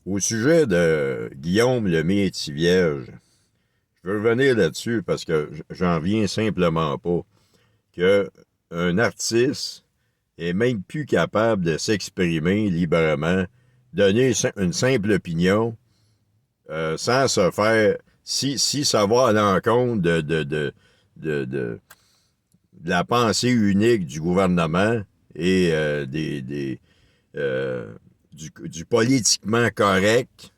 Au sujet de Guillaume Lemay-Thivierge, je veux revenir là-dessus parce que j'en viens simplement pas qu'un artiste est même plus capable de s'exprimer librement, donner une simple opinion sans se faire, si ça va à l'encontre de la pensée unique du gouvernement et euh, du politiquement correct,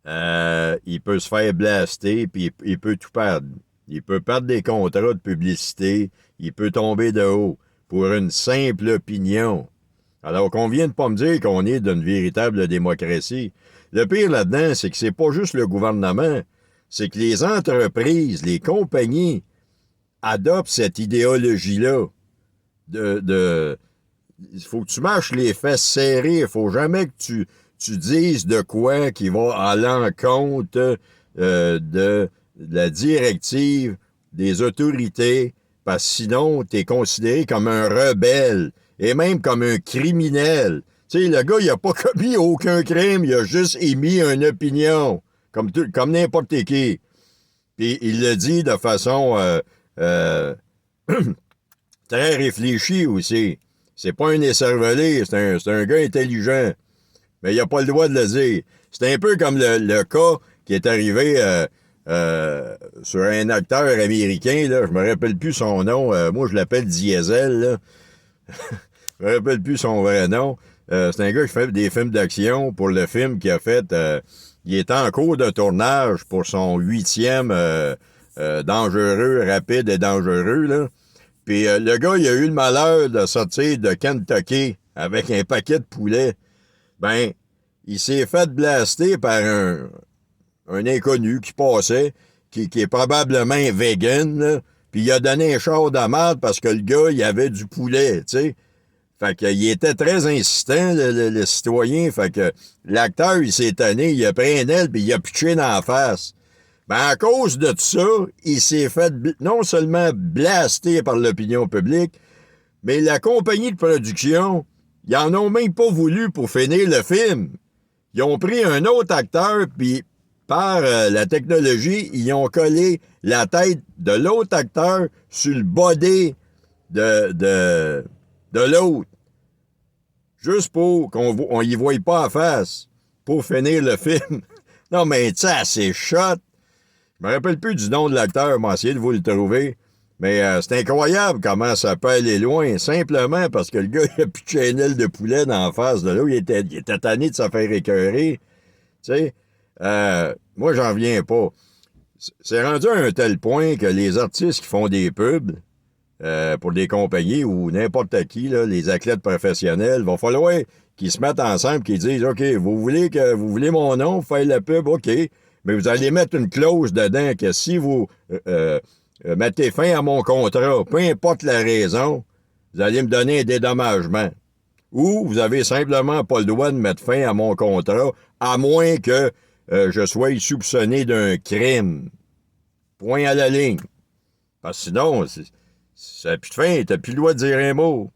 il peut se faire blaster, puis il peut tout perdre. Il peut perdre des contrats de publicité, il peut tomber de haut pour une simple opinion. Alors qu'on vient de pas me dire qu'on est d'une véritable démocratie. Le pire là-dedans, c'est que c'est pas juste le gouvernement, c'est que les entreprises, les compagnies adoptent cette idéologie-là il faut que tu marches les fesses serrées. Il faut jamais que tu dises de quoi qui va à l'encontre de la directive des autorités, parce que sinon, tu es considéré comme un rebelle et même comme un criminel. Tu sais, le gars, il a pas commis aucun crime, il a juste émis une opinion, comme n'importe qui. Puis il le dit de façon euh, très réfléchie aussi. C'est pas un écervelé, c'est un gars intelligent. Mais il n'a pas le droit de le dire. C'est un peu comme le cas qui est arrivé sur un acteur américain, là, je me rappelle plus son nom, moi je l'appelle Diesel, là. Je me rappelle plus son vrai nom. C'est un gars qui fait des films d'action pour le film qu'il a fait. Il est en cours de tournage pour son 8e dangereux, rapide et dangereux, là. Puis le gars, il a eu le malheur de sortir de Kentucky avec un paquet de poulet. Ben, il s'est fait blaster par un inconnu qui passait, qui est probablement vegan, là. Puis il a donné un char de marde parce que le gars, il avait du poulet, tu sais. Fait qu'il était très insistant, le citoyen. Fait que l'acteur, il s'est étonné, il a pris un aile puis il a pitché dans la face. Ben, à cause de ça, il s'est fait non seulement blaster par l'opinion publique, mais la compagnie de production, ils en ont même pas voulu pour finir le film. Ils ont pris un autre acteur, puis par la technologie, ils ont collé la tête de l'autre acteur sur le body de l'autre, juste pour qu'on y voie pas en face, pour finir le film. Non, mais tu sais, c'est shot. Je me rappelle plus du nom de l'acteur, mais essayé de vous le trouver. Mais c'est incroyable comment ça peut aller loin, simplement parce que le gars, il a pitché une aile de poulet dans la face de l'eau. Il était tanné de se faire écœurer. Tu sais, moi, j'en viens pas. C'est rendu à un tel point que les artistes qui font des pubs pour des compagnies ou n'importe qui, là, les athlètes professionnels, va falloir qu'ils se mettent ensemble, qu'ils disent, OK, vous voulez mon nom, faire la pub, OK, mais vous allez mettre une clause dedans que si vous mettez fin à mon contrat, peu importe la raison, vous allez me donner un dédommagement. Ou vous avez simplement pas le droit de mettre fin à mon contrat, à moins que je sois soupçonné d'un crime. Point à la ligne. Parce que sinon, ça n'a plus de fin, t'as plus le droit de dire un mot.